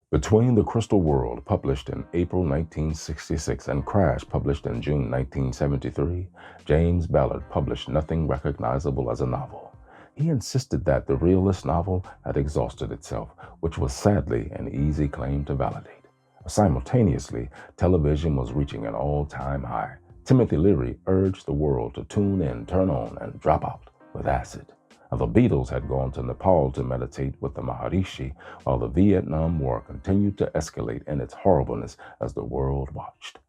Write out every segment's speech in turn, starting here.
Between the Crystal World, published in April 1966, and Crash, published in June 1973, James Ballard published nothing recognizable as a novel. He insisted that the realist novel had exhausted itself, which was sadly an easy claim to validate. Simultaneously, television was reaching an all-time high. Timothy Leary urged the world to tune in, turn on, and drop out with acid. The Beatles had gone to Nepal to meditate with the Maharishi, while the Vietnam War continued to escalate in its horribleness as the world watched.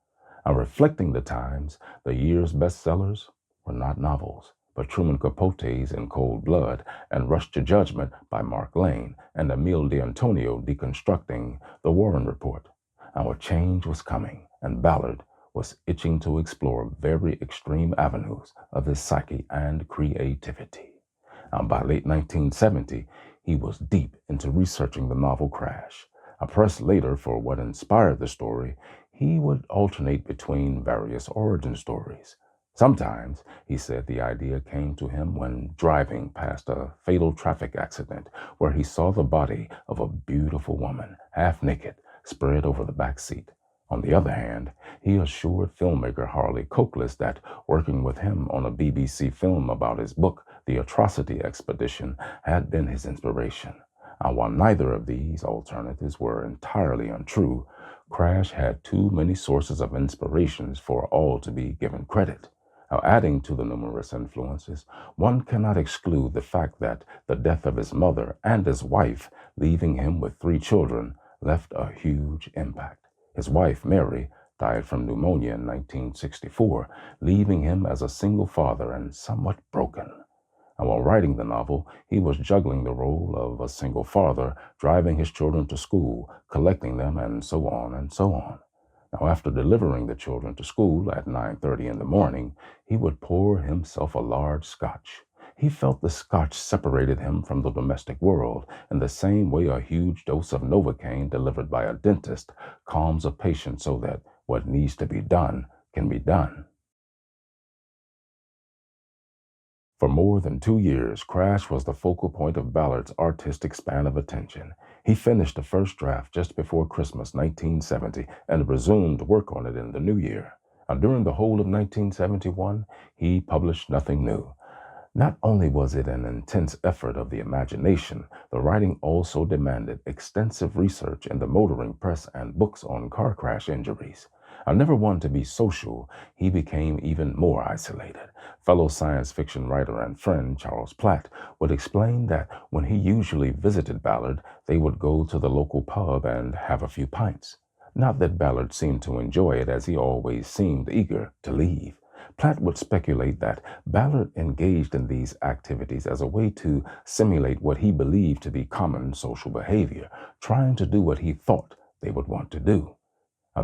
Reflecting the times, the year's bestsellers were not novels, but Truman Capote's In Cold Blood and Rush to Judgment by Mark Lane and Emile D'Antonio deconstructing The Warren Report. Our change was coming, and Ballard was itching to explore very extreme avenues of his psyche and creativity. By late 1970, he was deep into researching the novel Crash. Pressed later for what inspired the story, he would alternate between various origin stories. Sometimes, he said, the idea came to him when driving past a fatal traffic accident where he saw the body of a beautiful woman, half naked, spread over the back seat. On the other hand, he assured filmmaker Harley Cokeless that working with him on a BBC film about his book, The Atrocity Expedition, had been his inspiration. While neither of these alternatives were entirely untrue, Crash had too many sources of inspirations for all to be given credit. Adding to the numerous influences, one cannot exclude the fact that the death of his mother and his wife, leaving him with 3 children, left a huge impact. His wife, Mary, died from pneumonia in 1964, leaving him as a single father and somewhat broken. While writing the novel, he was juggling the role of a single father, driving his children to school, collecting them, and so on and so on. After delivering the children to school at 9:30 in the morning, he would pour himself a large scotch. He felt the scotch separated him from the domestic world in the same way a huge dose of Novocaine delivered by a dentist calms a patient so that what needs to be done can be done. For more than 2 years, Crash was the focal point of Ballard's artistic span of attention. He finished the first draft just before Christmas 1970 and resumed work on it in the new year. During the whole of 1971, he published nothing new. Not only was it an intense effort of the imagination, the writing also demanded extensive research in the motoring press and books on car crash injuries. Never one to be social, he became even more isolated. Fellow science fiction writer and friend Charles Platt would explain that when he usually visited Ballard, they would go to the local pub and have a few pints. Not that Ballard seemed to enjoy it, as he always seemed eager to leave. Platt would speculate that Ballard engaged in these activities as a way to simulate what he believed to be common social behavior, trying to do what he thought they would want to do.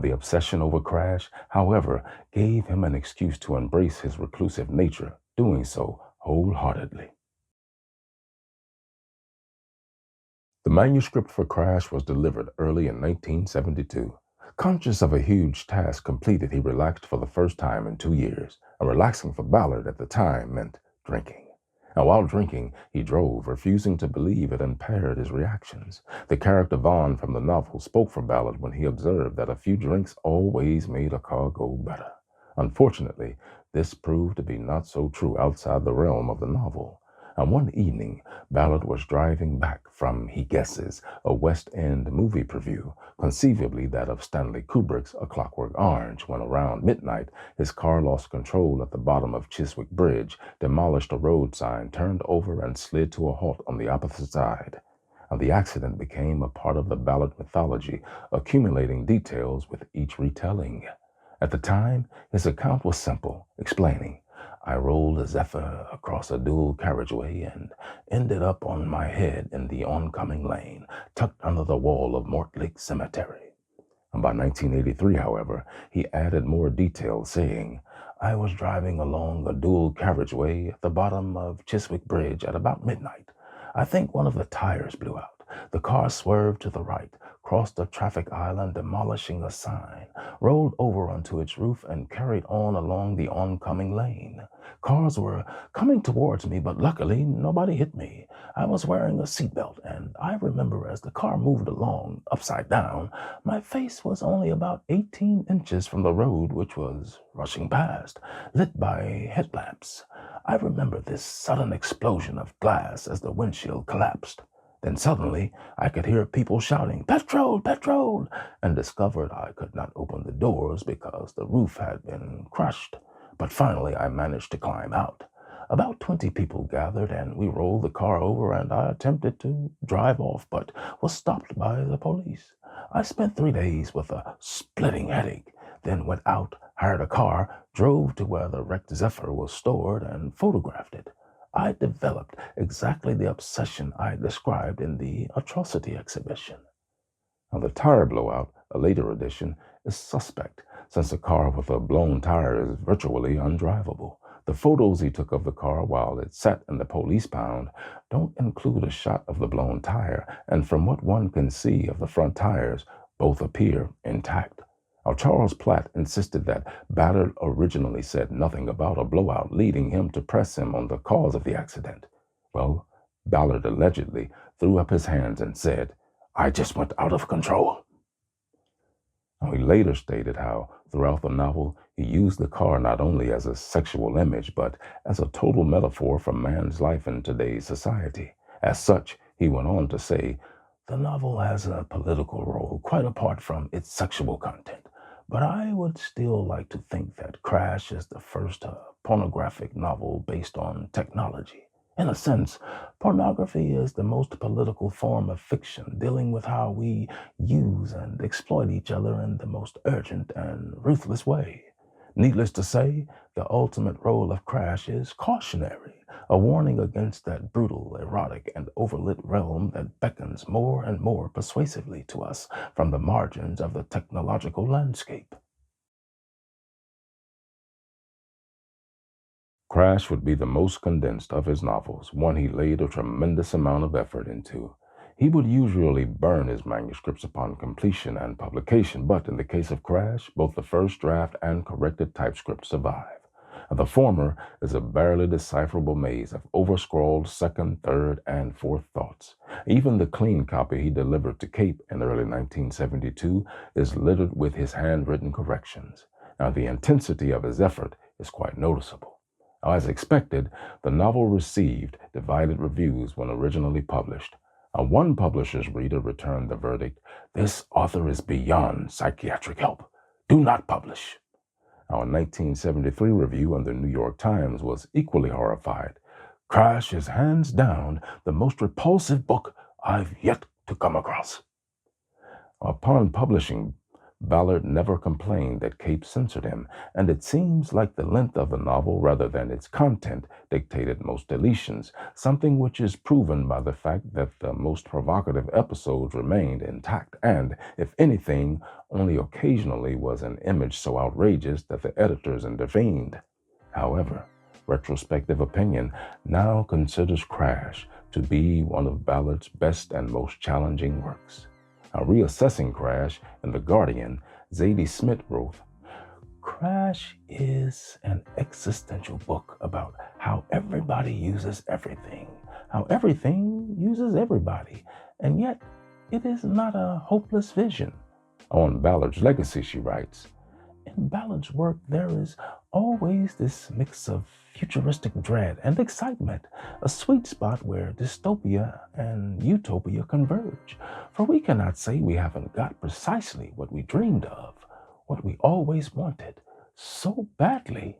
The obsession over Crash, however, gave him an excuse to embrace his reclusive nature, doing so wholeheartedly. The manuscript for Crash was delivered early in 1972. Conscious of a huge task completed, he relaxed for the first time in 2 years. Relaxing for Ballard at the time meant drinking. While drinking, he drove, refusing to believe it impaired his reactions. The character Vaughn from the novel spoke for Ballard when he observed that a few drinks always made a car go better. Unfortunately, this proved to be not so true outside the realm of the novel. One evening, Ballard was driving back from, he guesses, a West End movie preview, conceivably that of Stanley Kubrick's A Clockwork Orange, when around midnight his car lost control at the bottom of Chiswick Bridge, demolished a road sign, turned over, and slid to a halt on the opposite side. The accident became a part of the Ballard mythology, accumulating details with each retelling. At the time, his account was simple, explaining, "I rolled a Zephyr across a dual carriageway and ended up on my head in the oncoming lane, tucked under the wall of Mortlake Cemetery." By 1983, however, he added more detail, saying, "I was driving along a dual carriageway at the bottom of Chiswick Bridge at about midnight. I think one of the tires blew out. The car swerved to the right, crossed a traffic island, demolishing a sign, rolled over onto its roof, and carried on along the oncoming lane. Cars were coming towards me, but luckily nobody hit me. I was wearing a seatbelt, and I remember as the car moved along, upside down, my face was only about 18 inches from the road, which was rushing past, lit by headlamps. I remember this sudden explosion of glass as the windshield collapsed. Then suddenly I could hear people shouting, "Petrol! Petrol!" and discovered I could not open the doors because the roof had been crushed. But finally I managed to climb out. About 20 people gathered and we rolled the car over, and I attempted to drive off but was stopped by the police. I spent 3 days with a splitting headache, then went out, hired a car, drove to where the wrecked Zephyr was stored, and photographed it. I developed exactly the obsession I described in the atrocity exhibition. Now, the tire blowout, a later addition, is suspect, since a car with a blown tire is virtually undrivable. The photos he took of the car while it sat in the police pound don't include a shot of the blown tire, and from what one can see of the front tires, both appear intact. Now, Charles Platt insisted that Ballard originally said nothing about a blowout, leading him to press him on the cause of the accident. Well, Ballard allegedly threw up his hands and said, "I just went out of control." Now, he later stated how, throughout the novel, he used the car not only as a sexual image, but as a total metaphor for man's life in today's society. As such, he went on to say, "The novel has a political role quite apart from its sexual content. But I would still like to think that Crash is the first pornographic novel based on technology. In a sense, pornography is the most political form of fiction, dealing with how we use and exploit each other in the most urgent and ruthless way. Needless to say, the ultimate role of Crash is cautionary, a warning against that brutal, erotic, and overlit realm that beckons more and more persuasively to us from the margins of the technological landscape." Crash would be the most condensed of his novels, one he laid a tremendous amount of effort into. He would usually burn his manuscripts upon completion and publication, but in the case of Crash, both the first draft and corrected typescript survive. The former is a barely decipherable maze of overscrawled second, third, and fourth thoughts. Even the clean copy he delivered to Cape in early 1972 is littered with his handwritten corrections. Now, the intensity of his effort is quite noticeable. As expected, the novel received divided reviews when originally published. One publisher's reader returned the verdict, "This author is beyond psychiatric help. Do not publish." Our 1973 review in the New York Times was equally horrified. "Crash is hands down the most repulsive book I've yet to come across." Upon publishing, Ballard never complained that Cape censored him, and it seems like the length of the novel rather than its content dictated most deletions, something which is proven by the fact that the most provocative episodes remained intact and, if anything, only occasionally was an image so outrageous that the editors intervened. However, retrospective opinion now considers Crash to be one of Ballard's best and most challenging works. Reassessing Crash in The Guardian, Zadie Smith wrote, "Crash is an existential book about how everybody uses everything, how everything uses everybody, and yet it is not a hopeless vision." On Ballard's legacy, she writes, "In Ballard's work, there is always this mix of futuristic dread and excitement, a sweet spot where dystopia and utopia converge. For we cannot say we haven't got precisely what we dreamed of, what we always wanted so badly."